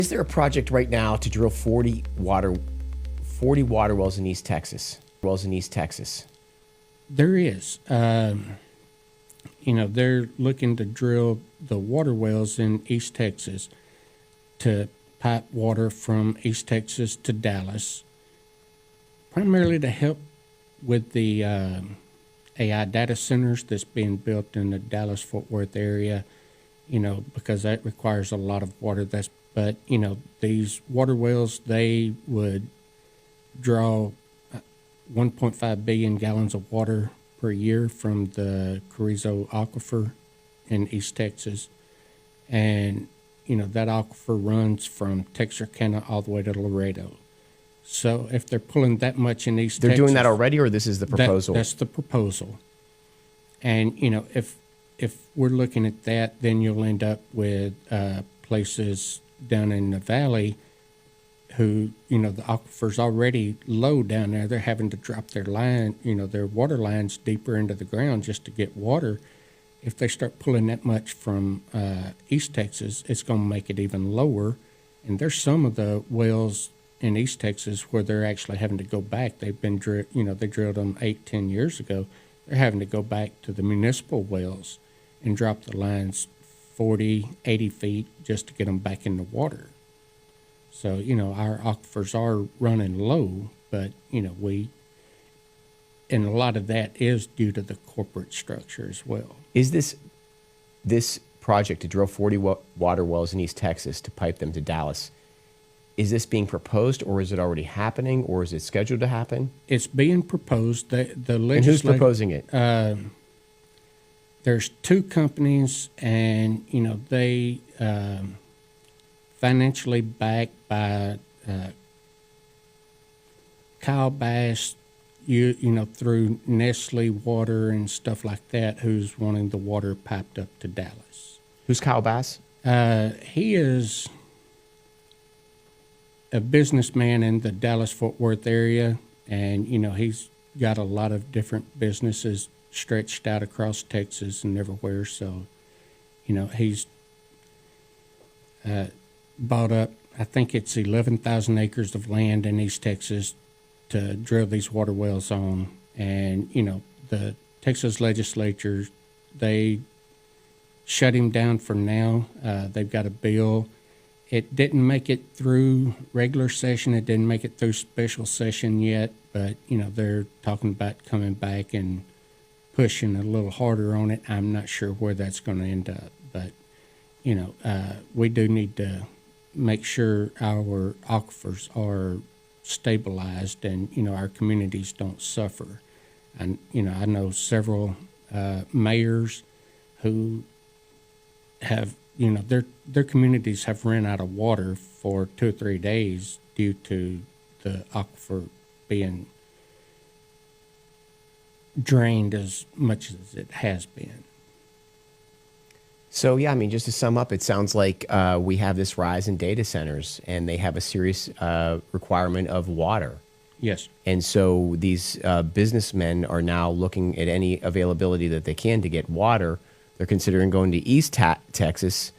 Is there a project right now to drill 40 water wells in East Texas? There is. They're looking to drill the water wells in East Texas to pipe water from East Texas to Dallas, primarily to help with the AI data centers that's being built in the Dallas-Fort Worth area, because that requires a lot of water. But these water wells, they would draw 1.5 billion gallons of water per year from the Carrizo Aquifer in East Texas. And, that aquifer runs from Texarkana all the way to Laredo. So if they're pulling that much in East Texas... They're doing that already, or this is the proposal? That's the proposal. And, if we're looking at that, then you'll end up with places down in the valley who, the aquifer's already low down there. They're having to drop their line, their water lines deeper into the ground just to get water. If they start pulling that much from East Texas, it's going to make it even lower. And there's some of the wells in East Texas where they're actually having to go back. They've been they drilled them 8-10 years ago. They're having to go back to the municipal wells and drop the lines 40, 80 feet just to get them back in the water. So, our aquifers are running low, but, and a lot of that is due to the corporate structure as well. Is this project to drill 40 water wells in East Texas to pipe them to Dallas, is this being proposed, or is it already happening, or is it scheduled to happen? It's being proposed. The and who's proposing it? There's two companies, and, they financially backed by Kyle Bass, through Nestle Water and stuff like that, who's wanting the water piped up to Dallas. Who's Kyle Bass? He is a businessman in the Dallas-Fort Worth area, and, he's got a lot of different businesses stretched out across Texas and everywhere. So, he's bought up, I think it's 11,000 acres of land in East Texas to drill these water wells on. And, the Texas legislature, they shut him down for now. They've got a bill. It didn't make it through regular session. It didn't make it through special session yet. But, they're talking about coming back and pushing a little harder on it. I'm not sure where that's going to end up. But, we do need to make sure our aquifers are stabilized and, our communities don't suffer. And, I know several mayors who have, their communities have run out of water for 2 or 3 days due to the aquifer being drained as much as it has been. So, yeah, just to sum up, it sounds like we have this rise in data centers, and they have a serious requirement of water. Yes. And so these businessmen are now looking at any availability that they can to get water. They're considering going to East Texas,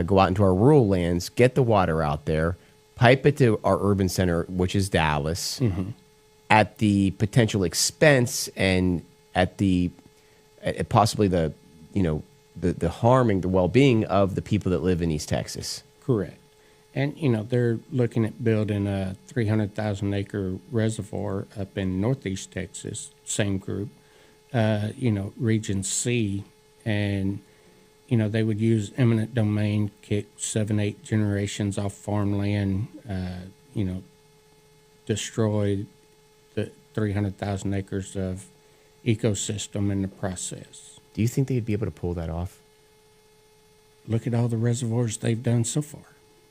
go out into our rural lands, get the water out there, pipe it to our urban center, which is Dallas, at the potential expense and at the possibly the harming the well-being of the people that live in East Texas. Correct. And, they're looking at building a 300,000 acre reservoir up in Northeast Texas, same group, Region C. And, they would use eminent domain, kick 7-8 generations off farmland, destroy the 300,000 acres of ecosystem in the process. Do you think they'd be able to pull that off? Look at all the reservoirs they've done so far.